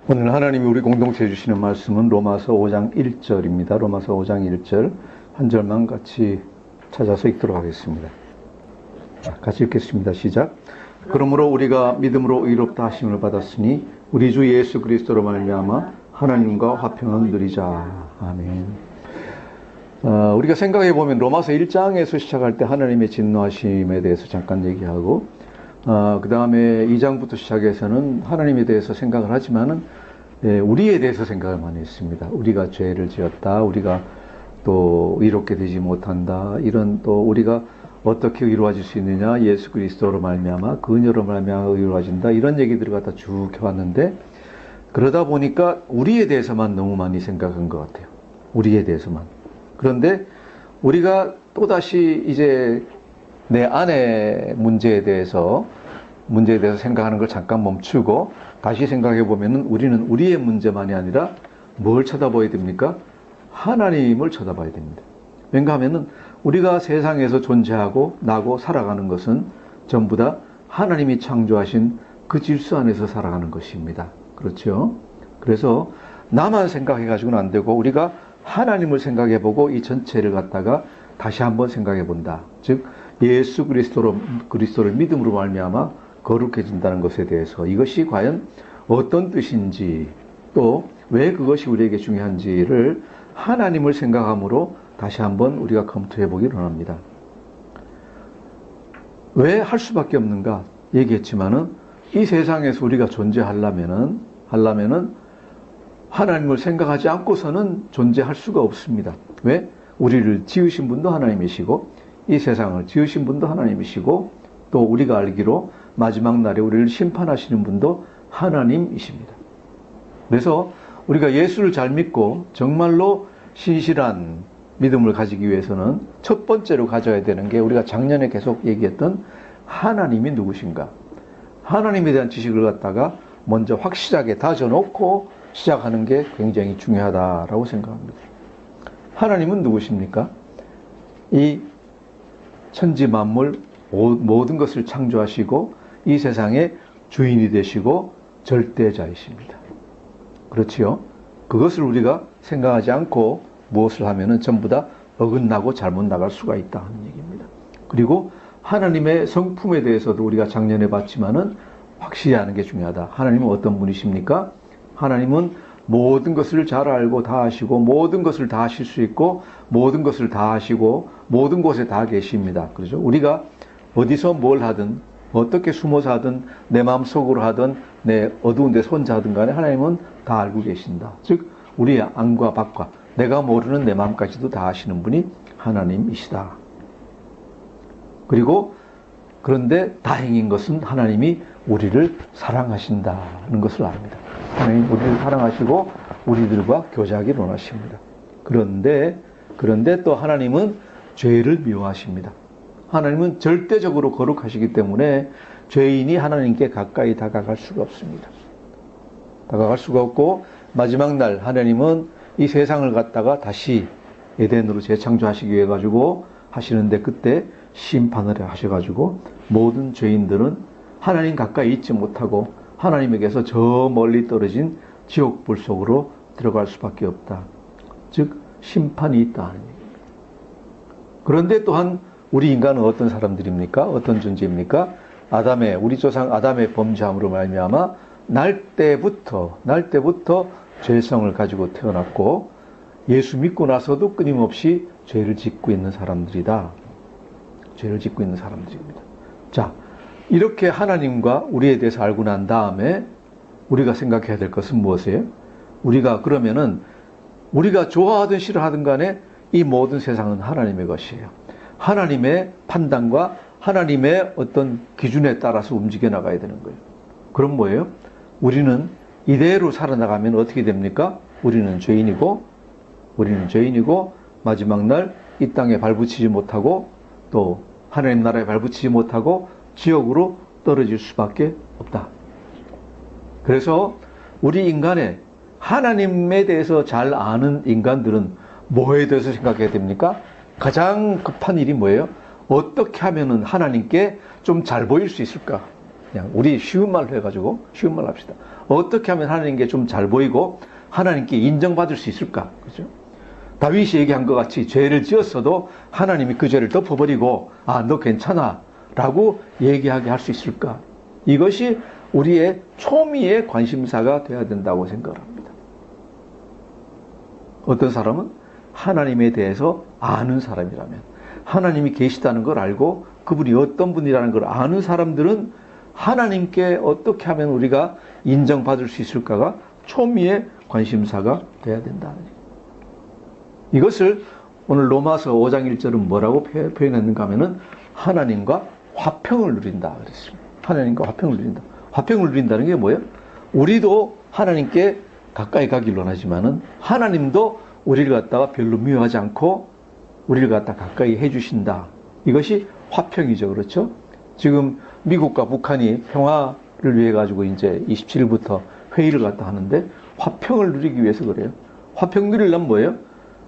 오늘 하나님이 우리 공동체에 주시는 말씀은 로마서 5장 1절입니다. 로마서 5장 1절 한 절만 같이 찾아서 읽도록 하겠습니다. 같이 읽겠습니다. 시작. 그러므로 우리가 믿음으로 의롭다 하심을 받았으니 우리 주 예수 그리스도로 말미암아 하나님과 화평을 누리자. 아멘. 우리가 생각해 보면 로마서 1장에서 시작할 때 하나님의 진노하심에 대해서 잠깐 얘기하고 그 다음에 2장부터 시작해서는 하나님에 대해서 생각을 하지만은 우리에 대해서 생각을 많이 했습니다. 우리가 죄를 지었다. 우리가 또 의롭게 되지 못한다. 이런 또 우리가 어떻게 의로워질 수 있느냐. 예수 그리스도로 말미암아 그 은혜로 말미암아 의로워진다. 이런 얘기들을 갖다 쭉 해왔는데 그러다 보니까 우리에 대해서만 너무 많이 생각한 것 같아요. 우리에 대해서만. 그런데 우리가 또다시 이제 내 안의 문제에 대해서 생각하는 걸 잠깐 멈추고 다시 생각해 보면은 우리는 우리의 문제만이 아니라 뭘 쳐다봐야 됩니까? 하나님을 쳐다봐야 됩니다. 왜냐 하면은 우리가 세상에서 존재하고 나고 살아가는 것은 전부 다 하나님이 창조하신 그 질서 안에서 살아가는 것입니다. 그렇죠? 그래서 나만 생각해 가지고는 안 되고 우리가 하나님을 생각해 보고 이 전체를 갖다가 다시 한번 생각해 본다. 즉 예수 그리스도를 믿음으로 말미암아 거룩해진다는 것에 대해서 이것이 과연 어떤 뜻인지 또 왜 그것이 우리에게 중요한지를 하나님을 생각함으로 다시 한번 우리가 검토해 보기를 원합니다. 왜 할 수밖에 없는가 얘기했지만은 이 세상에서 우리가 존재하려면은 하나님을 생각하지 않고서는 존재할 수가 없습니다. 왜? 우리를 지으신 분도 하나님이시고 이 세상을 지으신 분도 하나님이시고 또 우리가 알기로 마지막 날에 우리를 심판하시는 분도 하나님이십니다. 그래서 우리가 예수를 잘 믿고 정말로 신실한 믿음을 가지기 위해서는 첫 번째로 가져야 되는 게 우리가 작년에 계속 얘기했던 하나님이 누구신가. 하나님에 대한 지식을 갖다가 먼저 확실하게 다져놓고 시작하는 게 굉장히 중요하다라고 생각합니다. 하나님은 누구십니까? 이 천지 만물 모든 것을 창조하시고 이 세상의 주인이 되시고 절대자이십니다. 그렇지요? 그것을 우리가 생각하지 않고 무엇을 하면은 전부 다 어긋나고 잘못 나갈 수가 있다 하는 얘기입니다. 그리고 하나님의 성품에 대해서도 우리가 작년에 봤지만은 확실히 아는 게 중요하다. 하나님은 어떤 분이십니까? 하나님은 모든 것을 잘 알고 다 아시고 모든 것을 다 하실 수 있고 모든 것을 다 하시고 모든 곳에 다 계십니다. 그렇죠? 우리가 어디서 뭘 하든 어떻게 숨어서 하든 내 마음속으로 하든 내 어두운 데서 혼자 하든 간에 하나님은 다 알고 계신다. 즉 우리의 안과 밖과 내가 모르는 내 마음까지도 다 아시는 분이 하나님이시다. 그리고 그런데 다행인 것은 하나님이 우리를 사랑하신다는 것을 압니다. 하나님 우리를 사랑하시고 우리들과 교제하기를 원하십니다. 그런데 또 하나님은 죄를 미워하십니다. 하나님은 절대적으로 거룩하시기 때문에 죄인이 하나님께 가까이 다가갈 수가 없습니다. 다가갈 수가 없고 마지막 날 하나님은 이 세상을 갖다가 다시 에덴으로 재창조하시기 위해 가지고 하시는데 그때 심판을 하셔가지고 모든 죄인들은 하나님 가까이 있지 못하고 하나님에게서 저 멀리 떨어진 지옥불 속으로 들어갈 수밖에 없다. 즉 심판이 있다 하는 얘기입니다. 그런데 또한 우리 인간은 어떤 사람들입니까? 어떤 존재입니까? 우리 조상 아담의 범죄함으로 말미암아 날 때부터 죄성을 가지고 태어났고 예수 믿고 나서도 끊임없이 죄를 짓고 있는 사람들이다. 죄를 짓고 있는 사람들입니다. 자, 이렇게 하나님과 우리에 대해서 알고 난 다음에 우리가 생각해야 될 것은 무엇이에요? 우리가 그러면은 우리가 좋아하든 싫어하든 간에 이 모든 세상은 하나님의 것이에요. 하나님의 판단과 하나님의 어떤 기준에 따라서 움직여 나가야 되는 거예요. 그럼 뭐예요? 우리는 이대로 살아나가면 어떻게 됩니까? 우리는 죄인이고 마지막 날 이 땅에 발붙이지 못하고 또 하나님 나라에 발붙이지 못하고 지옥으로 떨어질 수밖에 없다. 그래서 우리 인간의 하나님에 대해서 잘 아는 인간들은 뭐에 대해서 생각해야 됩니까? 가장 급한 일이 뭐예요? 어떻게 하면은 하나님께 좀 잘 보일 수 있을까? 그냥 우리 쉬운 말로 해가지고 쉬운 말로 합시다. 어떻게 하면 하나님께 좀 잘 보이고 하나님께 인정받을 수 있을까? 그죠? 다윗이 얘기한 것 같이 죄를 지었어도 하나님이 그 죄를 덮어버리고 너 괜찮아 라고 얘기하게 할 수 있을까? 이것이 우리의 초미의 관심사가 되어야 된다고 생각을 합니다. 어떤 사람은 하나님에 대해서 아는 사람이라면, 하나님이 계시다는 걸 알고 그분이 어떤 분이라는 걸 아는 사람들은 하나님께 어떻게 하면 우리가 인정받을 수 있을까가 초미의 관심사가 되어야 된다는 얘기예요. 이것을 오늘 로마서 5장 1절은 뭐라고 표현했는가 하면은 하나님과 화평을 누린다 그랬습니다. 하나님과 화평을 누린다. 화평을 누린다는 게 뭐예요? 우리도 하나님께 가까이 가기를 원하지만은 하나님도 우리를 갖다가 별로 미워하지 않고 우리를 갖다 가까이 해주신다. 이것이 화평이죠. 그렇죠? 지금 미국과 북한이 평화를 위해 가지고 이제 27일부터 회의를 갖다 하는데 화평을 누리기 위해서 그래요. 화평 누리려면 뭐예요?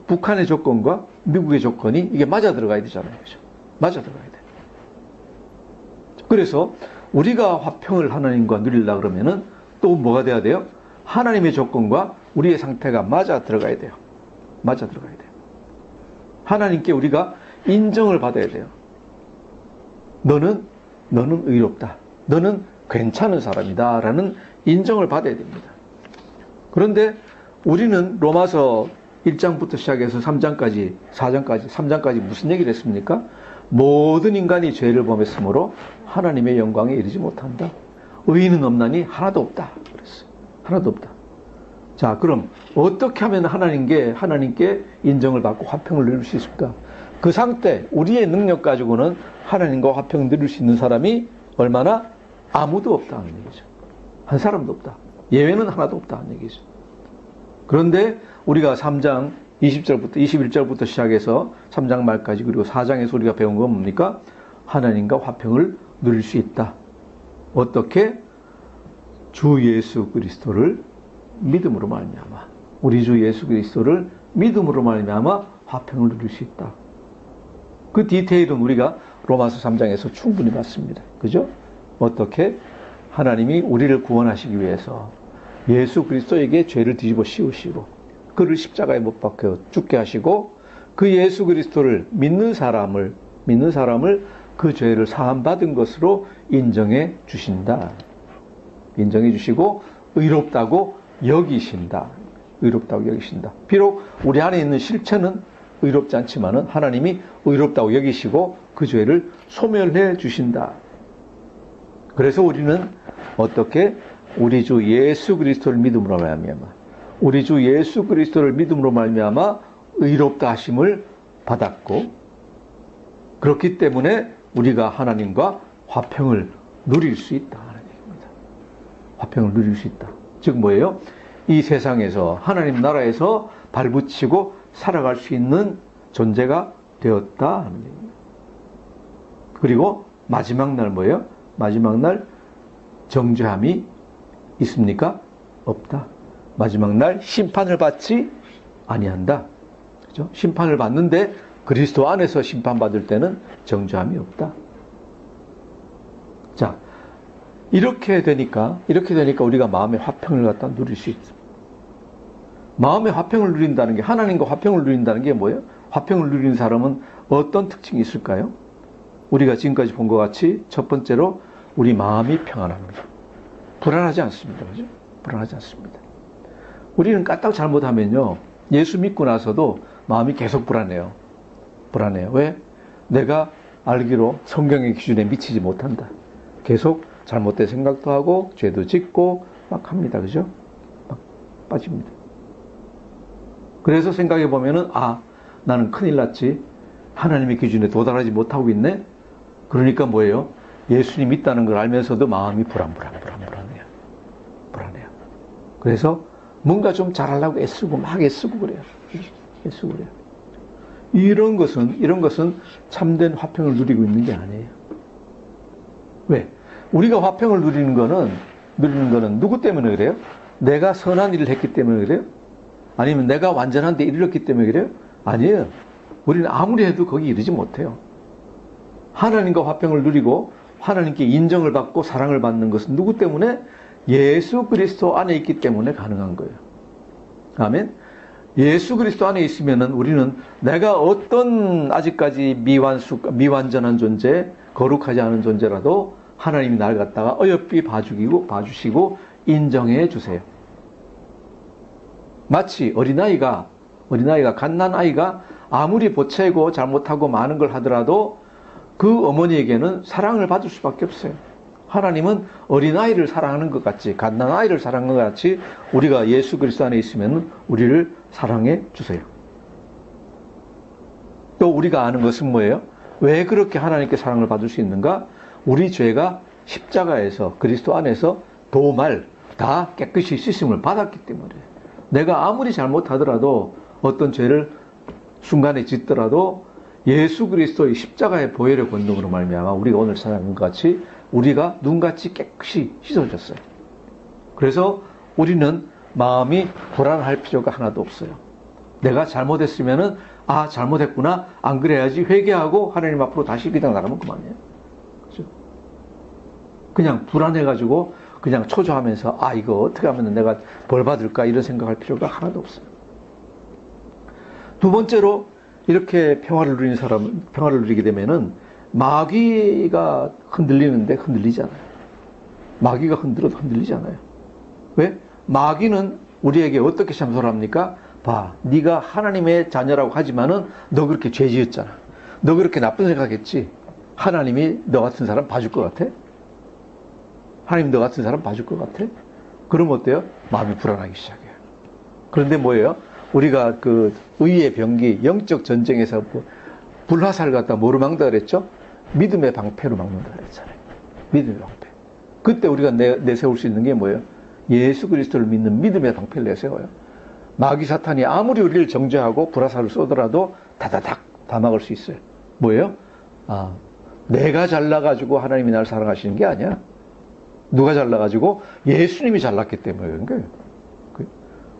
북한의 조건과 미국의 조건이 이게 맞아 들어가야 되잖아요. 그죠? 맞아 들어가야 돼. 그래서 우리가 화평을 하나님과 누리려고 그러면은 또 뭐가 돼야 돼요? 하나님의 조건과 우리의 상태가 맞아 들어가야 돼요. 맞아 들어가야 돼요. 하나님께 우리가 인정을 받아야 돼요. 너는 의롭다. 너는 괜찮은 사람이다. 라는 인정을 받아야 됩니다. 그런데 우리는 로마서 1장부터 시작해서 3장까지, 4장까지, 3장까지 무슨 얘기를 했습니까? 모든 인간이 죄를 범했으므로 하나님의 영광에 이르지 못한다. 의인은 없나니 하나도 없다. 그랬어요. 하나도 없다. 자, 그럼 어떻게 하면 하나님께 인정을 받고 화평을 누릴 수 있을까? 그 상태, 우리의 능력 가지고는 하나님과 화평을 누릴 수 있는 사람이 얼마나? 아무도 없다는 얘기죠. 한 사람도 없다. 예외는 하나도 없다는 얘기죠. 그런데 우리가 3장 20절부터 21절부터 시작해서 3장 말까지 그리고 4장에서 우리가 배운 건 뭡니까? 하나님과 화평을 누릴 수 있다. 어떻게? 주 예수 그리스도를 믿음으로 말미암아. 우리 주 예수 그리스도를 믿음으로 말미암아 화평을 누릴 수 있다. 그 디테일은 우리가 로마서 3장에서 충분히 봤습니다. 그죠? 어떻게? 하나님이 우리를 구원하시기 위해서 예수 그리스도에게 죄를 뒤집어 씌우시고 그를 십자가에 못 박혀 죽게 하시고 그 예수 그리스도를 믿는 사람을 그 죄를 사함받은 것으로 인정해 주신다. 인정해 주시고 의롭다고 여기신다. 의롭다고 여기신다. 비록 우리 안에 있는 실체는 의롭지 않지만은 하나님이 의롭다고 여기시고 그 죄를 소멸해 주신다. 그래서 우리는 어떻게? 우리 주 예수 그리스도를 믿음으로 말미암아 우리 주 예수 그리스도를 믿음으로 말미암아 의롭다 하심을 받았고 그렇기 때문에 우리가 하나님과 화평을 누릴 수 있다는 얘기입니다. 화평을 누릴 수 있다. 즉 뭐예요? 이 세상에서 하나님 나라에서 발붙이고 살아갈 수 있는 존재가 되었다 하는 얘기입니다. 그리고 마지막 날 뭐예요? 마지막 날 정죄함이 있습니까? 없다. 마지막 날 심판을 받지 아니한다. 그죠? 심판을 받는데 그리스도 안에서 심판받을 때는 정죄함이 없다. 자, 이렇게 되니까 우리가 마음의 화평을 갖다 누릴 수 있습니다. 마음의 화평을 누린다는 게, 하나님과 화평을 누린다는 게 뭐예요? 화평을 누리는 사람은 어떤 특징이 있을까요? 우리가 지금까지 본 것 같이 첫 번째로 우리 마음이 평안합니다. 불안하지 않습니다. 그죠? 불안하지 않습니다. 우리는 까딱 잘못하면요, 예수 믿고 나서도 마음이 계속 불안해요. 불안해요. 왜? 내가 알기로 성경의 기준에 미치지 못한다. 계속 잘못된 생각도 하고 죄도 짓고 막 합니다. 그죠? 막 빠집니다. 그래서 생각해 보면은 나는 큰일 났지. 하나님의 기준에 도달하지 못하고 있네. 그러니까 뭐예요? 예수님 있다는 걸 알면서도 마음이 불안해요. 불안해요. 그래서 뭔가 좀 잘하려고 애쓰고 막 애쓰고 그래요. 애쓰고 그래요. 이런 것은 참된 화평을 누리고 있는 게 아니에요. 왜? 우리가 화평을 누리는 거는 누구 때문에 그래요? 내가 선한 일을 했기 때문에 그래요? 아니면 내가 완전한 데 이르렀기 때문에 그래요? 아니에요. 우리는 아무리 해도 거기 이르지 못해요. 하나님과 화평을 누리고 하나님께 인정을 받고 사랑을 받는 것은 누구 때문에? 예수 그리스도 안에 있기 때문에 가능한 거예요. 아멘. 예수 그리스도 안에 있으면은 우리는 내가 어떤 아직까지 미완전한 존재, 거룩하지 않은 존재라도 하나님이 날 갖다가 어여삐 봐주시고 인정해 주세요. 마치 어린아이가 갓난아이가 아무리 보채고 잘못하고 많은 걸 하더라도 그 어머니에게는 사랑을 받을 수밖에 없어요. 하나님은 어린아이를 사랑하는 것 같이, 갓난아이를 사랑하는 것 같이 우리가 예수 그리스도 안에 있으면 우리를 사랑해 주세요. 또 우리가 아는 것은 뭐예요? 왜 그렇게 하나님께 사랑을 받을 수 있는가? 우리 죄가 십자가에서 그리스도 안에서 도말 다 깨끗이 씻음을 받았기 때문에, 내가 아무리 잘못하더라도 어떤 죄를 순간에 짓더라도 예수 그리스도의 십자가의 보혈의 권능으로 말미암아 우리가 오늘 사랑한 것 같이 우리가 눈같이 깨끗이 씻어졌어요. 그래서 우리는 마음이 불안할 필요가 하나도 없어요. 내가 잘못했으면은 잘못했구나, 안 그래야지 회개하고 하나님 앞으로 다시 그냥 나가면 그만이에요. 그렇죠? 그냥 불안해가지고 그냥 초조하면서 이거 어떻게 하면 내가 벌 받을까 이런 생각할 필요가 하나도 없어요. 두 번째로 이렇게 평화를 누리게 되면은 마귀가 흔들리는데 흔들리지 않아요. 마귀가 흔들어도 흔들리지 않아요. 왜? 마귀는 우리에게 어떻게 참소를 합니까? 봐, 네가 하나님의 자녀라고 하지만은 너 그렇게 죄 지었잖아. 너 그렇게 나쁜 생각했지. 하나님이 너 같은 사람 봐줄 것 같아? 하나님 너 같은 사람 봐줄 것 같아? 그러면 어때요? 마음이 불안하기 시작해요. 그런데 뭐예요? 우리가 그 의의 병기, 영적 전쟁에서 불화살 갖다 뭐로 막는다 그랬죠? 믿음의 방패로 막는다 그랬잖아요. 믿음의 방패. 그때 우리가 내세울 수 있는 게 뭐예요? 예수 그리스도를 믿는 믿음의 방패를 내세워요. 마귀 사탄이 아무리 우리를 정죄하고 불화살을 쏘더라도 다다닥 다 막을 수 있어요. 뭐예요? 내가 잘나가지고 하나님이 나를 사랑하시는 게 아니야. 누가 잘나가지고? 예수님이 잘났기 때문에 그런 거예요.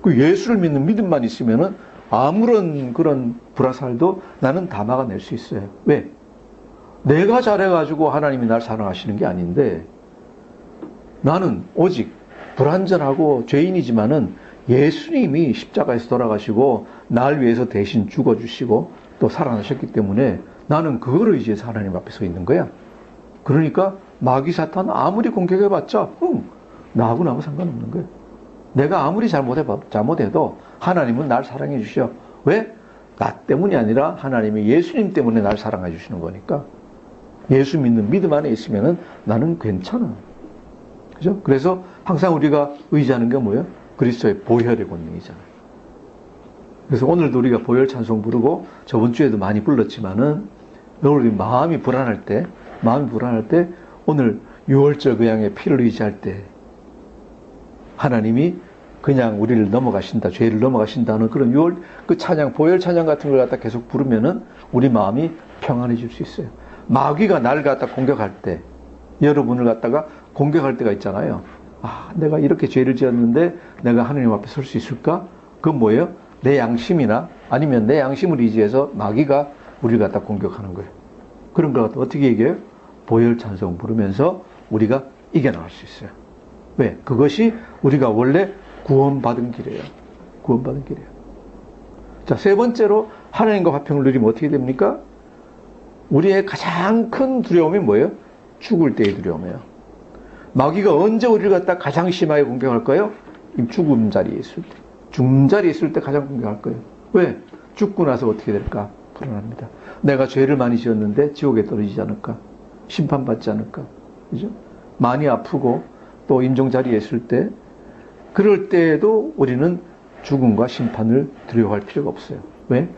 그 예수를 믿는 믿음만 있으면은 아무런 그런 불화살도 나는 다 막아낼 수 있어요. 왜? 내가 잘해가지고 하나님이 날 사랑하시는 게 아닌데, 나는 오직 불완전하고 죄인이지만은 예수님이 십자가에서 돌아가시고 날 위해서 대신 죽어주시고 또 살아나셨기 때문에 나는 그거를 의지해서 하나님 앞에 서 있는 거야. 그러니까 마귀 사탄 아무리 공격해봤자 나하고는 아무 상관없는 거야. 내가 아무리 잘못해도 하나님은 날 사랑해 주셔. 왜? 나 때문이 아니라 하나님이 예수님 때문에 날 사랑해 주시는 거니까 예수 믿는 믿음 안에 있으면은 나는 괜찮아. 그죠? 그래서 항상 우리가 의지하는 게 뭐예요? 그리스도의 보혈의 권능이잖아요. 그래서 오늘도 우리가 보혈 찬송 부르고 저번 주에도 많이 불렀지만은 우리 마음이 불안할 때 오늘 6월절 그 양의 피를 의지할 때 하나님이 그냥 우리를 넘어가신다, 죄를 넘어가신다는 그런 그 찬양, 보혈 찬양 같은 걸 갖다 계속 부르면은 우리 마음이 평안해질 수 있어요. 마귀가 나를 갖다 공격할 때, 여러분을 갖다가 공격할 때가 있잖아요. 내가 이렇게 죄를 지었는데 내가 하나님 앞에 설 수 있을까? 그건 뭐예요? 내 양심이나 아니면 내 양심을 의지해서 마귀가 우리를 갖다 공격하는 거예요. 그런 걸 갖다 어떻게 이겨요? 보혈 찬송 부르면서 우리가 이겨나갈 수 있어요. 왜? 그것이 우리가 원래 구원받은 길이에요. 구원받은 길이에요. 자, 세 번째로 하나님과 화평을 누리면 어떻게 됩니까? 우리의 가장 큰 두려움이 뭐예요? 죽을 때의 두려움이에요. 마귀가 언제 우리를 갖다 가장 심하게 공격할까요? 죽음 자리에 있을 때. 죽는 자리에 있을 때 가장 공격할 거예요. 왜? 죽고 나서 어떻게 될까? 불안합니다. 내가 죄를 많이 지었는데 지옥에 떨어지지 않을까? 심판받지 않을까? 그죠? 많이 아프고 또 임종 자리에 있을 때, 그럴 때에도 우리는 죽음과 심판을 두려워할 필요가 없어요. 왜?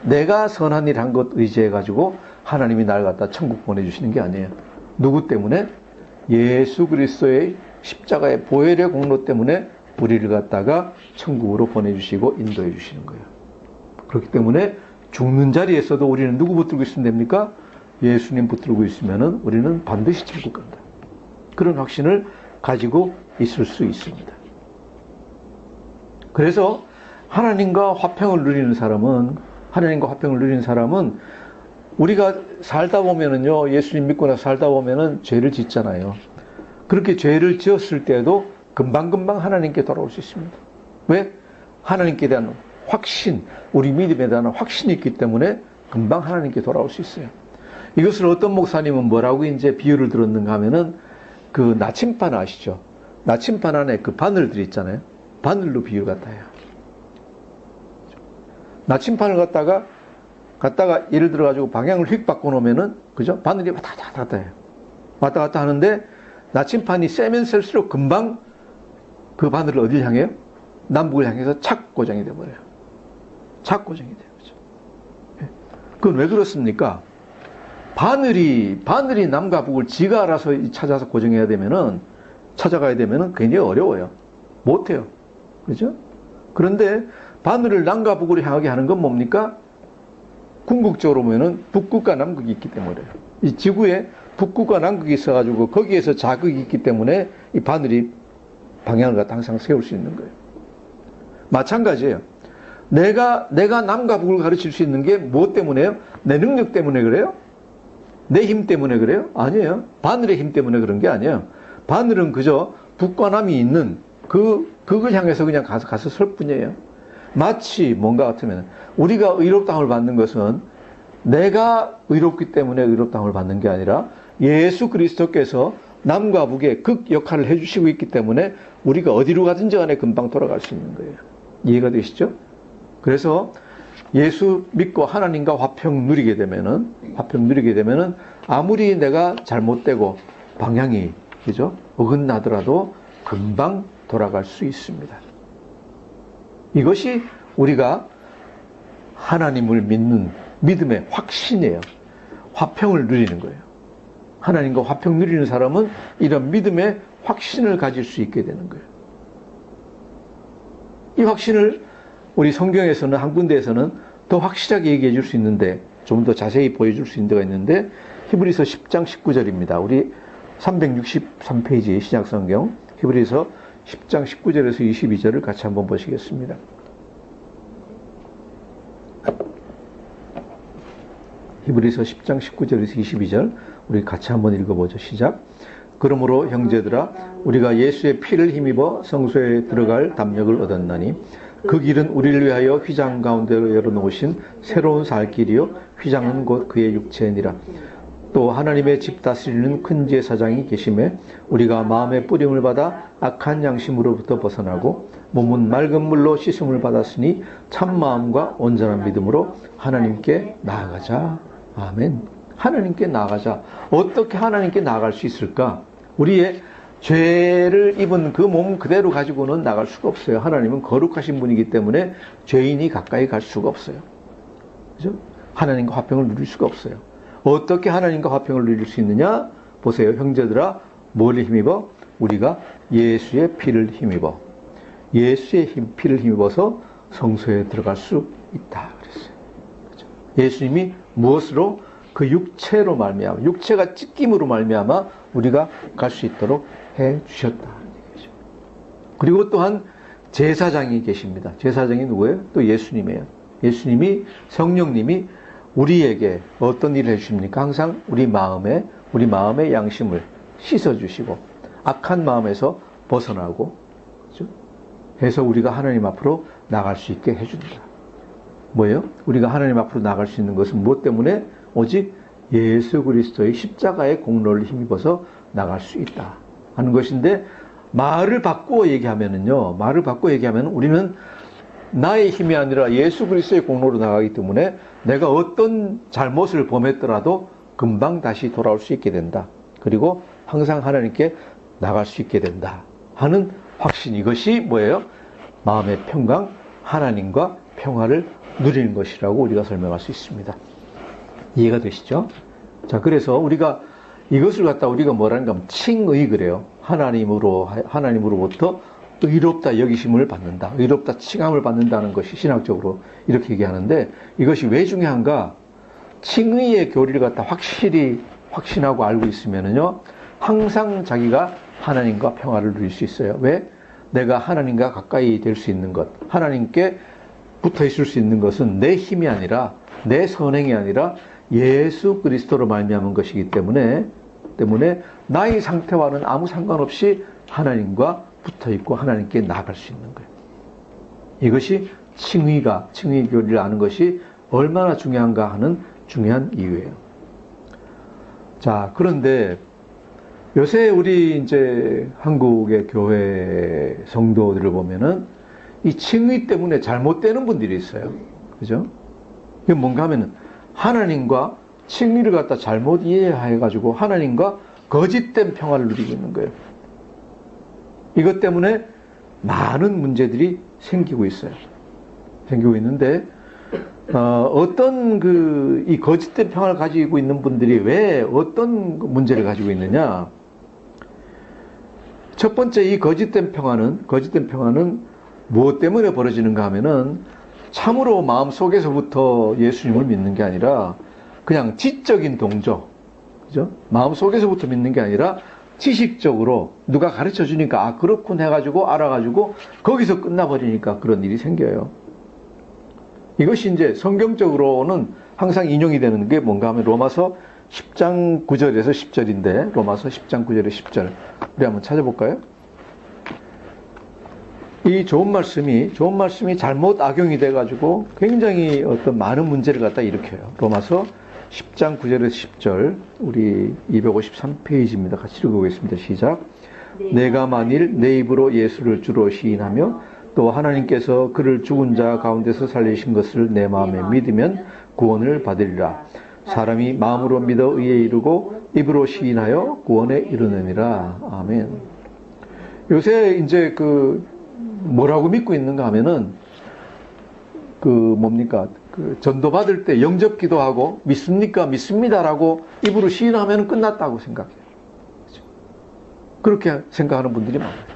내가 선한 일 한 것 의지해가지고 하나님이 날 갖다 천국 보내주시는 게 아니에요. 누구 때문에? 예수 그리스도의 십자가의 보혈의 공로 때문에 우리를 갖다가 천국으로 보내주시고 인도해 주시는 거예요. 그렇기 때문에 죽는 자리에서도 우리는 누구 붙들고 있으면 됩니까? 예수님 붙들고 있으면은 우리는 반드시 천국 간다. 그런 확신을 가지고 있을 수 있습니다. 그래서 하나님과 화평을 누리는 사람은 우리가 살다 보면은요, 예수님 믿고 나서 살다 보면은 죄를 짓잖아요. 그렇게 죄를 지었을 때도 금방금방 하나님께 돌아올 수 있습니다. 왜? 하나님께 대한 확신, 우리 믿음에 대한 확신이 있기 때문에 금방 하나님께 돌아올 수 있어요. 이것을 어떤 목사님은 뭐라고 이제 비유를 들었는가 하면은 그 나침반 아시죠? 나침반 안에 그 바늘들 있잖아요. 바늘로 비유를 갖다 해요. 나침반을 갖다가 예를 들어가지고 방향을 휙 바꿔놓으면은, 그죠? 바늘이 왔다 갔다 해요. 왔다 갔다 하는데, 나침반이 세면 셀수록 금방 그 바늘을 어딜 향해요? 남북을 향해서 착 고정이 돼버려요. 착 고정이 돼요. 그죠? 그건 왜 그렇습니까? 바늘이 남과 북을 지가 알아서 찾아서 고정해야 되면은, 찾아가야 되면은 굉장히 어려워요. 못해요. 그죠? 그런데 바늘을 남과 북으로 향하게 하는 건 뭡니까? 궁극적으로 보면은 북극과 남극이 있기 때문에요. 이 지구에 북극과 남극이 있어가지고 거기에서 자극이 있기 때문에 이 바늘이 방향을 갖다 항상 세울 수 있는 거예요. 마찬가지예요. 내가 남과 북을 가르칠 수 있는 게 무엇 때문에요? 내 능력 때문에 그래요? 내 힘 때문에 그래요? 아니에요. 바늘의 힘 때문에 그런 게 아니에요. 바늘은 그저 북과 남이 있는 그걸 향해서 그냥 가서 설 뿐이에요. 마치 뭔가 같으면 우리가 의롭다함을 받는 것은 내가 의롭기 때문에 의롭다함을 받는 게 아니라 예수 그리스도께서 남과 북의 극 역할을 해주시고 있기 때문에 우리가 어디로 가든지 간에 금방 돌아갈 수 있는 거예요. 이해가 되시죠? 그래서 예수 믿고 하나님과 화평 누리게 되면은 아무리 내가 잘못되고 방향이, 그죠? 어긋나더라도 금방 돌아갈 수 있습니다. 이것이 우리가 하나님을 믿는 믿음의 확신이에요. 화평을 누리는 거예요. 하나님과 화평 누리는 사람은 이런 믿음의 확신을 가질 수 있게 되는 거예요. 이 확신을 우리 성경에서는 한 군데에서는 더 확실하게 얘기해 줄 수 있는데, 좀 더 자세히 보여줄 수 있는 데가 있는데, 히브리서 10장 19절입니다. 우리 363페이지 신약성경 히브리서 10장 19절에서 22절을 같이 한번 보시겠습니다. 히브리서 10장 19절에서 22절 우리 같이 한번 읽어보죠. 시작. 그러므로 형제들아 우리가 예수의 피를 힘입어 성소에 들어갈 담력을 얻었나니 그 길은 우리를 위하여 휘장 가운데 열어놓으신 새로운 살 길이요 휘장은 곧 그의 육체니라. 또 하나님의 집 다스리는 큰 제사장이 계심에 우리가 마음의 뿌림을 받아 악한 양심으로부터 벗어나고 몸은 맑은 물로 씻음을 받았으니 참 마음과 온전한 믿음으로 하나님께 나아가자. 아멘. 하나님께 나아가자. 어떻게 하나님께 나아갈 수 있을까? 우리의 죄를 입은 그 몸 그대로 가지고는 나갈 수가 없어요. 하나님은 거룩하신 분이기 때문에 죄인이 가까이 갈 수가 없어요. 그죠? 하나님과 화평을 누릴 수가 없어요. 어떻게 하나님과 화평을 누릴 수 있느냐? 보세요. 형제들아, 뭘 힘입어? 우리가 예수의 피를 힘입어. 예수의 피를 힘입어서 성소에 들어갈 수 있다. 그랬어요. 그렇죠? 예수님이 무엇으로? 그 육체로 말미암아, 육체가 찢김으로 말미암아 우리가 갈 수 있도록 해 주셨다. 그리고 또한 제사장이 계십니다. 제사장이 누구예요? 또 예수님이에요. 예수님이, 성령님이 우리에게 어떤 일을 해주십니까? 항상 우리 마음의 양심을 씻어주시고 악한 마음에서 벗어나고, 그렇죠? 해서 우리가 하나님 앞으로 나갈 수 있게 해준다. 뭐예요? 우리가 하나님 앞으로 나갈 수 있는 것은 무엇 때문에? 오직 예수 그리스도의 십자가의 공로를 힘입어서 나갈 수 있다 하는 것인데, 말을 바꾸어 얘기하면은요, 우리는 나의 힘이 아니라 예수 그리스도의 공로로 나가기 때문에 내가 어떤 잘못을 범했더라도 금방 다시 돌아올 수 있게 된다. 그리고 항상 하나님께 나갈 수 있게 된다 하는 확신, 이것이 뭐예요? 마음의 평강, 하나님과 평화를 누리는 것이라고 우리가 설명할 수 있습니다. 이해가 되시죠? 자, 그래서 우리가 이것을 갖다 우리가 뭐라는가 하면 칭의 그래요. 하나님으로부터 의롭다 여기심을 받는다. 의롭다 칭함을 받는다는 것이 신학적으로 이렇게 얘기하는데, 이것이 왜 중요한가? 칭의의 교리를 갖다 확실히 확신하고 알고 있으면은요, 항상 자기가 하나님과 평화를 누릴 수 있어요. 왜? 내가 하나님과 가까이 될 수 있는 것, 하나님께 붙어 있을 수 있는 것은 내 힘이 아니라, 내 선행이 아니라 예수 그리스도로 말미암은 것이기 때문에 나의 상태와는 아무 상관없이 하나님과 붙어 있고 하나님께 나아갈 수 있는 거예요. 이것이 칭의 교리를 아는 것이 얼마나 중요한가 하는 중요한 이유예요. 자, 그런데 요새 우리 이제 한국의 교회 성도들을 보면은 이 칭의 때문에 잘못되는 분들이 있어요. 그죠? 이게 뭔가 하면은 하나님과 칭의를 갖다 잘못 이해해가지고 하나님과 거짓된 평화를 누리고 있는 거예요. 이것 때문에 많은 문제들이 생기고 있어요. 생기고 있는데, 어떤 이 거짓된 평화를 가지고 있는 분들이 왜 어떤 문제를 가지고 있느냐? 첫 번째, 이 거짓된 평화는 무엇 때문에 벌어지는가 하면은 참으로 마음 속에서부터 예수님을 믿는 게 아니라 그냥 지적인 동조, 그죠? 마음 속에서부터 믿는 게 아니라 지식적으로 누가 가르쳐 주니까 그렇군 해가지고 알아가지고 거기서 끝나버리니까 그런 일이 생겨요. 이것이 이제 성경적으로는 항상 인용이 되는 게 뭔가 하면 로마서 10장 9절에서 10절인데 로마서 10장 9절에서 10절 우리 한번 찾아볼까요? 이 좋은 말씀이 잘못 악용이 돼가지고 굉장히 어떤 많은 문제를 갖다 일으켜요. 로마서 10장 9절에서 10절 우리 253페이지입니다. 같이 읽어보겠습니다. 시작. 내가 만일 내 입으로 예수를 주로 시인하며 또 하나님께서 그를 죽은 자 가운데서 살리신 것을 내 마음에 믿으면 구원을 받으리라. 사람이 마음으로 믿어 의에 이르고 입으로 시인하여 구원에 이르느니라. 아멘. 요새 이제 뭐라고 믿고 있는가 하면은 전도 받을 때 영접 기도하고 믿습니까? 믿습니다라고 입으로 시인하면 끝났다고 생각해요. 그렇게 생각하는 분들이 많아요.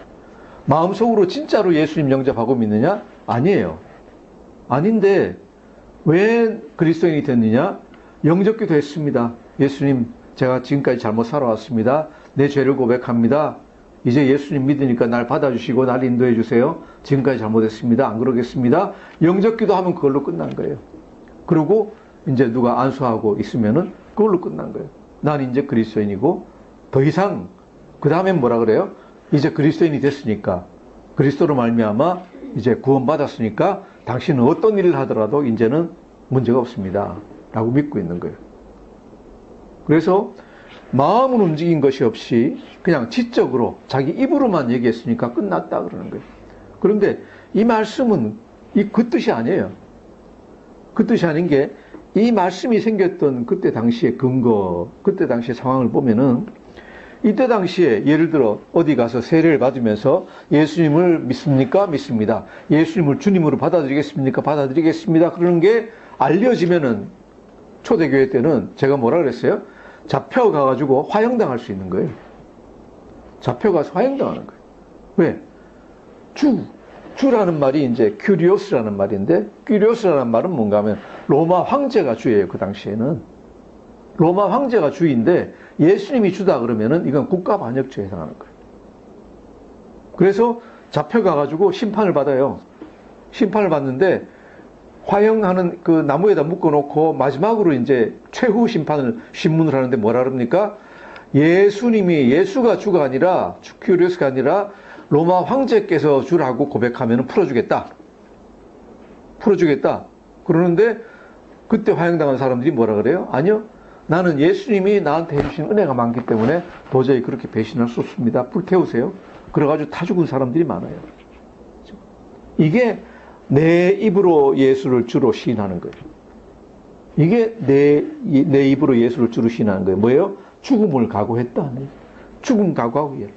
마음속으로 진짜로 예수님 영접하고 믿느냐? 아니에요. 아닌데 왜 그리스도인이 됐느냐? 영접 기도했습니다. 예수님, 제가 지금까지 잘못 살아왔습니다. 내 죄를 고백합니다. 이제 예수님 믿으니까 날 받아주시고 날 인도해 주세요. 지금까지 잘못했습니다. 안 그러겠습니다. 영접 기도하면 그걸로 끝난 거예요. 그리고 이제 누가 안수하고 있으면은 그걸로 끝난 거예요. 난 이제 그리스도인이고 더 이상 그 다음엔 뭐라 그래요? 이제 그리스도인이 됐으니까 그리스도로 말미암아 이제 구원받았으니까 당신은 어떤 일을 하더라도 이제는 문제가 없습니다. 라고 믿고 있는 거예요. 그래서 마음은 움직인 것이 없이 그냥 지적으로 자기 입으로만 얘기했으니까 끝났다 그러는 거예요. 그런데 이 말씀은 그 뜻이 아니에요. 그 뜻이 아닌 게 이 말씀이 생겼던 그때 당시의 근거, 그때 당시의 상황을 보면은 이때 당시에 예를 들어 어디 가서 세례를 받으면서 예수님을 믿습니까? 믿습니다. 예수님을 주님으로 받아들이겠습니까? 받아들이겠습니다. 그러는 게 알려지면은 초대교회 때는 제가 뭐라 그랬어요? 잡혀가가지고 화형당할 수 있는 거예요. 잡혀가서 화형당하는 거예요. 왜? 주라는 말이 이제 큐리오스라는 말인데, 큐리오스라는 말은 뭔가 하면 로마 황제가 주예요. 그 당시에는. 로마 황제가 주인데 예수님이 주다 그러면은 이건 국가 반역죄에 해당하는 거예요. 그래서 잡혀가가지고 심판을 받아요. 심판을 받는데 화형하는 그 나무에다 묶어놓고 마지막으로 이제 최후 신문을 하는데 뭐라 그럽니까? 예수가 주가 아니라, 큐리오스가 아니라 로마 황제께서 주라고 고백하면 풀어주겠다. 그러는데 그때 화형당한 사람들이 뭐라 그래요? 아니요. 나는 예수님이 나한테 해주신 은혜가 많기 때문에 도저히 그렇게 배신할 수 없습니다. 불태우세요. 그래가지고 다 죽은 사람들이 많아요. 이게 내 입으로 예수를 주로 시인하는 거예요. 이게 내 입으로 예수를 주로 시인하는 거예요. 뭐예요? 죽음을 각오했다. 죽음 각오하고 예.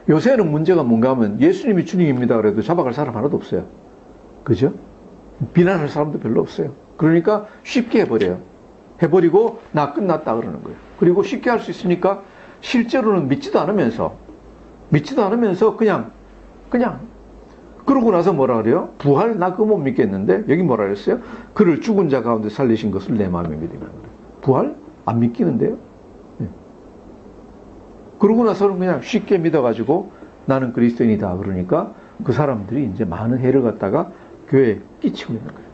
요새는 문제가 뭔가 하면 예수님이 주님입니다 그래도 잡아갈 사람 하나도 없어요. 그죠? 비난할 사람도 별로 없어요. 그러니까 쉽게 해버려요. 해버리고 나 끝났다 그러는 거예요. 그리고 쉽게 할 수 있으니까 실제로는 믿지도 않으면서 그냥 그러고 나서 뭐라 그래요? 부활? 나 그거 못 믿겠는데 여기 뭐라 그랬어요? 그를 죽은 자 가운데 살리신 것을 내 마음에 믿으면 부활? 안 믿기는데요? 네. 그러고 나서는 그냥 쉽게 믿어가지고 나는 그리스도인이다 그러니까 그 사람들이 이제 많은 해를 갖다가 교회에 끼치고 있는 거예요.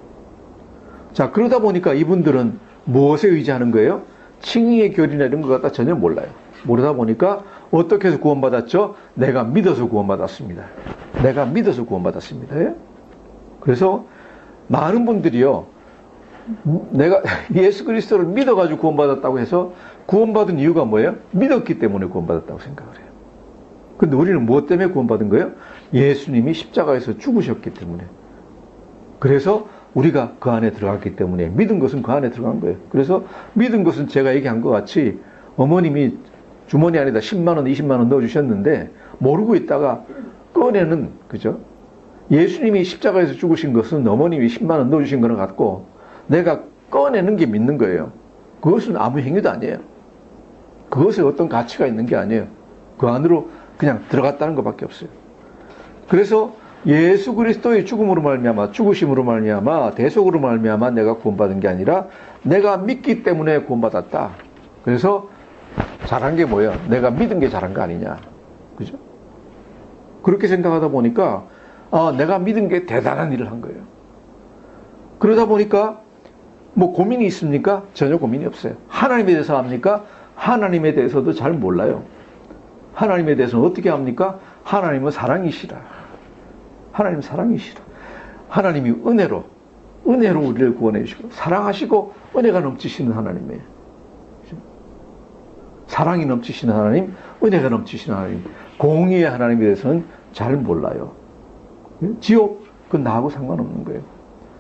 자, 그러다 보니까 이분들은 무엇에 의지하는 거예요? 칭의의 결이나 이런 것 갖다 전혀 몰라요. 모르다 보니까 어떻게 해서 구원받았죠? 내가 믿어서 구원받았습니다. 내가 믿어서 구원받았습니다. 예? 그래서 많은 분들이요, 내가 예수 그리스도를 믿어가지고 구원받았다고 해서 구원받은 이유가 뭐예요? 믿었기 때문에 구원받았다고 생각을 해요. 근데 우리는 무엇 때문에 구원받은 거예요? 예수님이 십자가에서 죽으셨기 때문에. 그래서 우리가 그 안에 들어갔기 때문에, 믿은 것은 그 안에 들어간 거예요. 그래서 믿은 것은 제가 얘기한 것 같이 어머님이 주머니 안에다 10만 원, 20만 원 넣어주셨는데 모르고 있다가 꺼내는, 그죠? 예수님이 십자가에서 죽으신 것은 어머님이 10만 원 넣어주신 거랑 같고 내가 꺼내는 게 믿는 거예요. 그것은 아무 행위도 아니에요. 그것에 어떤 가치가 있는 게 아니에요. 그 안으로 그냥 들어갔다는 것밖에 없어요. 그래서 예수 그리스도의 죽음으로 말미암아, 죽으심으로 말미암아, 대속으로 말미암아 내가 구원받은 게 아니라 내가 믿기 때문에 구원받았다. 그래서 잘한 게 뭐예요? 내가 믿은 게 잘한 거 아니냐. 그죠? 그렇게 생각하다 보니까 내가 믿은 게 대단한 일을 한 거예요. 그러다 보니까 뭐 고민이 있습니까? 전혀 고민이 없어요. 하나님에 대해서 압니까? 하나님에 대해서도 잘 몰라요. 하나님에 대해서는 어떻게 합니까? 하나님은 사랑이시라. 하나님은 사랑이시라. 하나님이 은혜로 우리를 구원해 주시고 사랑하시고 은혜가 넘치시는 하나님이에요. 사랑이 넘치시는 하나님, 은혜가 넘치시는 하나님, 공의의 하나님에 대해서는 잘 몰라요. 지옥, 그건 나하고 상관없는 거예요.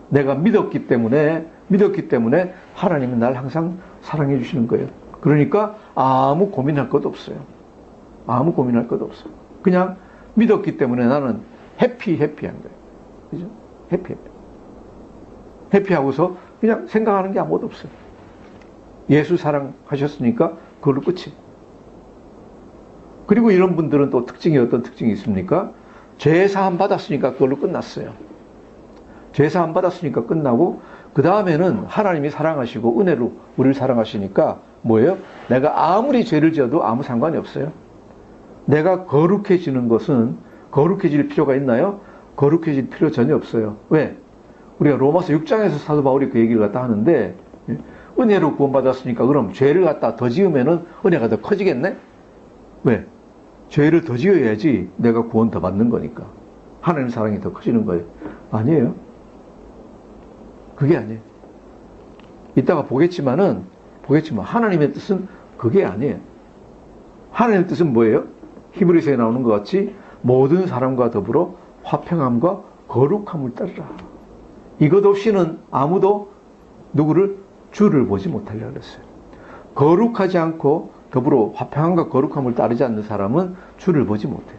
내가 믿었기 때문에 하나님은 날 항상 사랑해 주시는 거예요. 그러니까 아무 고민할 것도 없어요. 아무 고민할 것도 없어요. 그냥 믿었기 때문에 나는 해피한 거예요. 그죠? 해피하고서 그냥 생각하는 게 아무것도 없어요. 예수 사랑하셨으니까 그걸로 끝이. 그리고 이런 분들은 또 어떤 특징이 있습니까? 죄사함 받았으니까 그걸로 끝났어요. 죄사함 받았으니까 끝나고 그 다음에는 하나님이 사랑하시고 은혜로 우리를 사랑하시니까 뭐예요? 내가 아무리 죄를 지어도 아무 상관이 없어요. 내가 거룩해지는 것은 거룩해질 필요가 있나요? 거룩해질 필요 전혀 없어요. 왜? 우리가 로마서 6장에서 사도 바울이 그 얘기를 갖다 하는데 은혜로 구원받았으니까 그럼 죄를 갖다 더 지으면은 은혜가 더 커지겠네? 왜? 죄를 더 지어야지 내가 구원 더 받는 거니까. 하나님 사랑이 더 커지는 거예요. 아니에요. 그게 아니에요. 이따가 보겠지만 하나님의 뜻은 그게 아니에요. 하나님의 뜻은 뭐예요? 히브리서에 나오는 것 같이 모든 사람과 더불어 화평함과 거룩함을 따르라. 이것 없이는 아무도 누구를 주를 보지 못하려 그랬어요. 거룩하지 않고 더불어 화평함과 거룩함을 따르지 않는 사람은 주를 보지 못해요.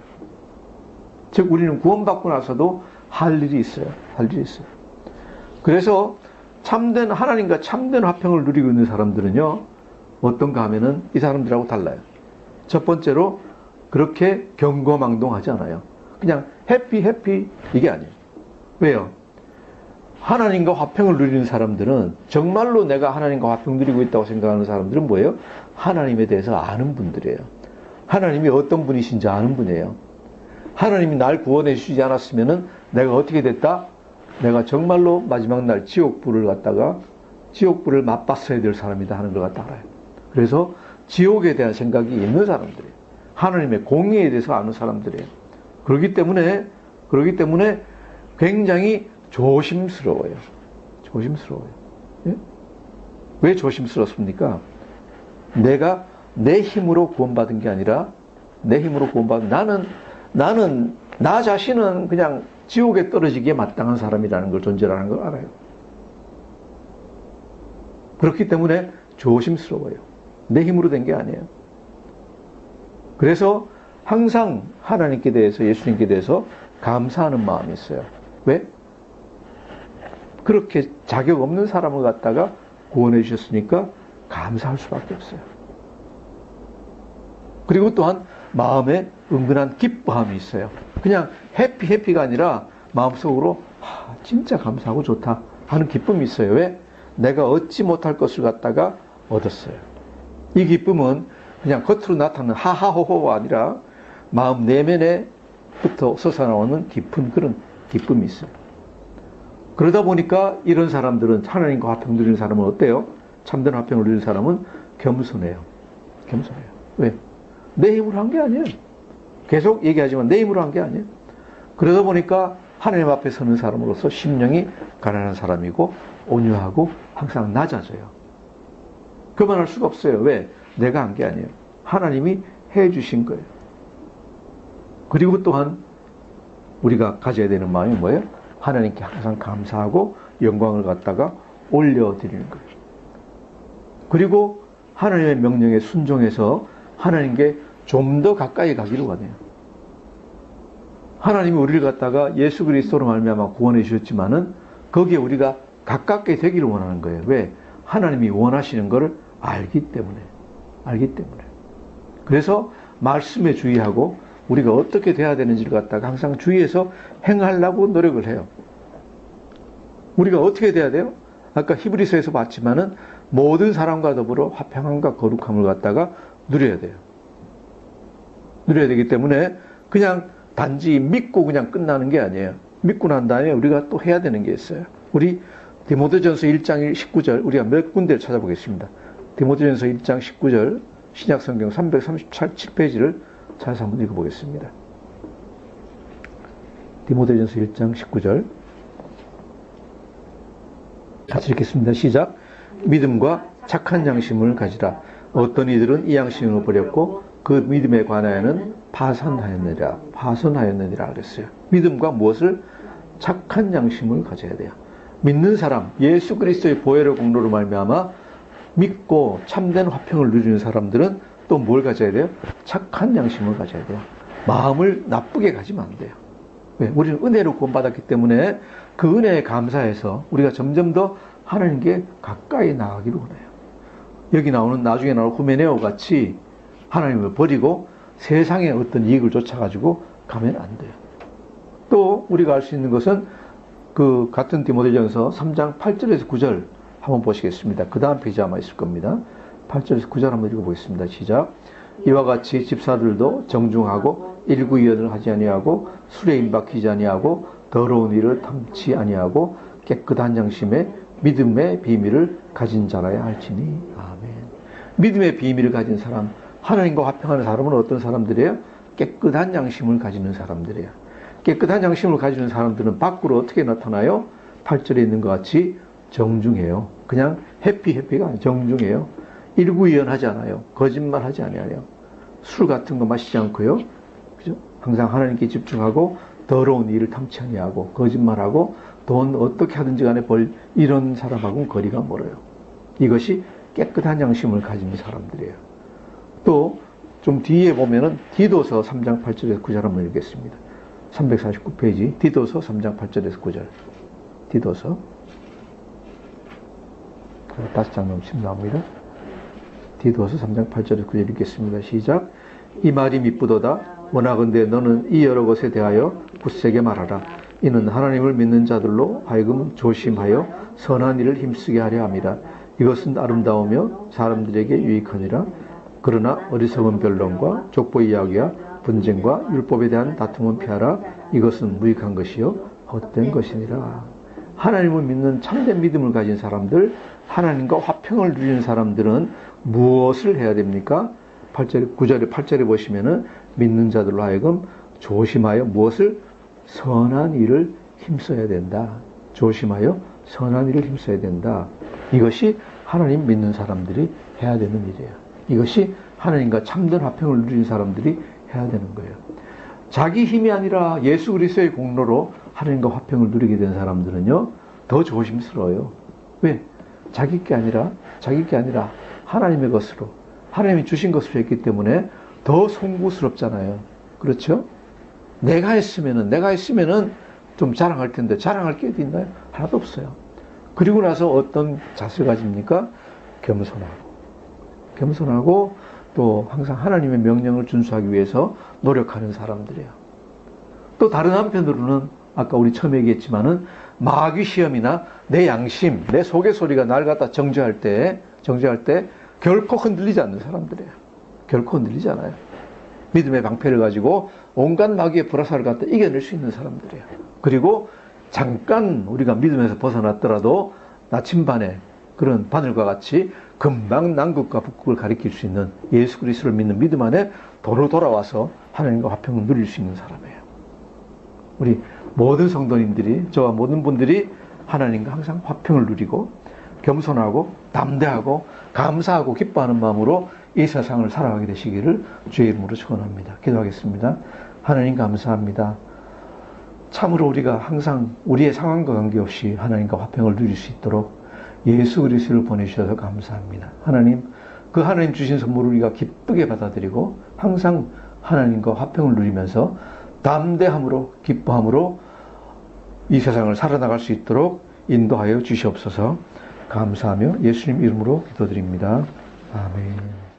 즉 우리는 구원받고 나서도 할 일이 있어요. 그래서 참된 하나님과 참된 화평을 누리고 있는 사람들은요, 어떤가 하면은 이 사람들하고 달라요. 첫 번째로 그렇게 경거망동하지 않아요. 그냥 해피 이게 아니에요. 왜요? 하나님과 화평을 누리는 사람들은, 정말로 내가 하나님과 화평 누리고 있다고 생각하는 사람들은 뭐예요? 하나님에 대해서 아는 분들이에요. 하나님이 어떤 분이신지 아는 분이에요. 하나님이 날 구원해 주시지 않았으면은 내가 어떻게 됐다? 내가 정말로 마지막 날 지옥불을 맛봤어야 될 사람이다 하는 걸 갖다 알아요. 그래서 지옥에 대한 생각이 있는 사람들이에요. 하나님의 공의에 대해서 아는 사람들이에요. 그렇기 때문에 굉장히 조심스러워요. 예? 왜 조심스럽습니까? 내가 내 힘으로 구원받은 게 아니라 나는 나 자신은 그냥 지옥에 떨어지기에 마땅한 사람이라는 걸, 존재라는 걸 알아요. 그렇기 때문에 조심스러워요. 내 힘으로 된 게 아니에요. 그래서 항상 하나님께 대해서, 예수님께 대해서 감사하는 마음이 있어요. 왜? 그렇게 자격 없는 사람을 갖다가 구원해 주셨으니까 감사할 수밖에 없어요. 그리고 또한 마음에 은근한 기뻐함이 있어요. 그냥 해피가 아니라 마음속으로 진짜 감사하고 좋다 하는 기쁨이 있어요. 왜? 내가 얻지 못할 것을 갖다가 얻었어요. 이 기쁨은 그냥 겉으로 나타나는 하하호호가 아니라 마음 내면에부터 솟아나오는 깊은 그런 기쁨이 있어요. 그러다 보니까 이런 사람들은, 하나님과 화평 누리는 사람은 어때요? 참된 화평을 누리는 사람은 겸손해요. 겸손해요. 왜? 내 힘으로 한 게 아니에요. 계속 얘기하지만 내 힘으로 한 게 아니에요. 그러다 보니까 하나님 앞에 서는 사람으로서 심령이 가난한 사람이고 온유하고 항상 낮아져요. 그만할 수가 없어요. 왜? 내가 한 게 아니에요. 하나님이 해 주신 거예요. 그리고 또한 우리가 가져야 되는 마음이 뭐예요? 하나님께 항상 감사하고 영광을 갖다가 올려드리는 거예요. 그리고 하나님의 명령에 순종해서 하나님께 좀 더 가까이 가기를 원해요. 하나님이 우리를 갖다가 예수 그리스도로 말미암아 구원해 주셨지만은 거기에 우리가 가깝게 되기를 원하는 거예요. 왜? 하나님이 원하시는 것을 알기 때문에. 알기 때문에. 그래서 말씀에 주의하고 우리가 어떻게 돼야 되는지를 갖다가 항상 주의해서 행하려고 노력을 해요. 우리가 어떻게 돼야 돼요? 아까 히브리서에서 봤지만은 모든 사람과 더불어 화평함과 거룩함을 갖다가 누려야 돼요. 누려야 되기 때문에 그냥 단지 믿고 그냥 끝나는 게 아니에요. 믿고 난 다음에 우리가 또 해야 되는 게 있어요. 우리 디모데전서 1장 19절 우리가 몇 군데를 찾아보겠습니다. 디모데전서 1장 19절 신약성경 337페이지를 찾아서 한번 읽어보겠습니다. 디모데전서 1장 19절 같이 읽겠습니다. 시작. 믿음과 착한 양심을 가지라. 어떤 이들은 이 양심을 버렸고 그 믿음에 관하여는 파산하였느니라. 파손하였느니라 그랬어요. 믿음과 무엇을? 착한 양심을 가져야 돼요. 믿는 사람, 예수 그리스도의 보혈의 공로로 말미암아 믿고 참된 화평을 누리는 사람들은 또 뭘 가져야 돼요? 착한 양심을 가져야 돼요. 마음을 나쁘게 가지면 안 돼요. 왜? 우리는 은혜로 구원받았기 때문에 그 은혜에 감사해서 우리가 점점 더 하나님께 가까이 나가기를 원해요. 여기 나오는 나중에 나올 후메네오 같이 하나님을 버리고 세상의 어떤 이익을 쫓아가지고 가면 안 돼요. 또 우리가 알 수 있는 것은 그 같은 디모데전서 3장 8절에서 9절 한번 보시겠습니다. 그 다음 페이지 아마 있을 겁니다. 8절에서 9절 한번 읽어보겠습니다. 시작. 이와 같이 집사들도 정중하고 일구이연을 하지 아니하고 술에 임박히지 아니하고 더러운 일을 탐치 아니하고 깨끗한 양심에 믿음의 비밀을 가진 자라야 할지니. 아멘. 믿음의 비밀을 가진 사람, 하나님과 화평하는 사람은 어떤 사람들이에요? 깨끗한 양심을 가지는 사람들이에요. 깨끗한 양심을 가지는 사람들은 밖으로 어떻게 나타나요? 8절에 있는 것 같이 정중해요. 그냥 해피가 아니라 정중해요. 일구이연하지 않아요. 거짓말하지 않아요. 술 같은 거 마시지 않고요. 그죠? 항상 하나님께 집중하고 더러운 일을 탐치 아니하고 거짓말하고 돈 어떻게 하든지 간에 벌 이런 사람하고는 거리가 멀어요. 이것이 깨끗한 양심을 가진 사람들이에요. 또 좀 뒤에 보면은 디도서 3장 8절에서 9절 한번 읽겠습니다. 349페이지 디도서 3장 8절에서 9절 디도서 5장 넘치면 나옵니다. 디도서 3장 8절에서 9절 읽겠습니다. 시작. 이 말이 미쁘도다. 원하건대 너는 이 여러 것에 대하여 굳세게 말하라. 이는 하나님을 믿는 자들로 하여금 조심하여 선한 일을 힘쓰게 하려 함이라. 이것은 아름다우며 사람들에게 유익하니라. 그러나 어리석은 변론과 족보 이야기와 분쟁과 율법에 대한 다툼은 피하라. 이것은 무익한 것이요 헛된 것이니라. 하나님을 믿는 참된 믿음을 가진 사람들, 하나님과 화평을 누리는 사람들은 무엇을 해야 됩니까? 9절에 8절에 보시면은 믿는 자들로 하여금 조심하여 무엇을? 선한 일을 힘써야 된다. 조심하여 선한 일을 힘써야 된다. 이것이 하나님 믿는 사람들이 해야 되는 일이에요. 이것이 하나님과 참된 화평을 누리는 사람들이 해야 되는 거예요. 자기 힘이 아니라 예수 그리스도의 공로로 하나님과 화평을 누리게 된 사람들은요, 더 조심스러워요. 왜? 자기 게 아니라 하나님의 것으로, 하나님이 주신 것으로 했기 때문에 더 송구스럽잖아요. 그렇죠? 내가 했으면은 좀 자랑할 텐데 자랑할 게 어디 있나요? 하나도 없어요. 그리고 나서 어떤 자세를 가집니까? 겸손하고 또 항상 하나님의 명령을 준수하기 위해서 노력하는 사람들이에요. 또 다른 한편으로는 아까 우리 처음에 얘기했지만은 마귀 시험이나 내 양심, 내 속의 소리가 날 갖다 정죄할 때 결코 흔들리지 않는 사람들이에요. 결코 흔들리지 않아요. 믿음의 방패를 가지고 온갖 마귀의 불화살을 갖다 이겨낼 수 있는 사람들이에요. 그리고 잠깐 우리가 믿음에서 벗어났더라도 나침반에 그런 바늘과 같이 금방 남극과 북극을 가리킬 수 있는 예수 그리스도를 믿는 믿음 안에 도로 돌아와서 하나님과 화평을 누릴 수 있는 사람이에요. 우리 모든 성도님들이, 저와 모든 분들이 하나님과 항상 화평을 누리고 겸손하고 담대하고 감사하고 기뻐하는 마음으로 이 세상을 살아가게 되시기를 주의 이름으로 축원합니다. 기도하겠습니다. 하나님 감사합니다. 참으로 우리가 항상 우리의 상황과 관계없이 하나님과 화평을 누릴 수 있도록 예수 그리스도를 보내주셔서 감사합니다. 하나님, 그 하나님 주신 선물을 우리가 기쁘게 받아들이고 항상 하나님과 화평을 누리면서 담대함으로 기뻐함으로 이 세상을 살아나갈 수 있도록 인도하여 주시옵소서. 감사하며 예수님 이름으로 기도드립니다. 아멘.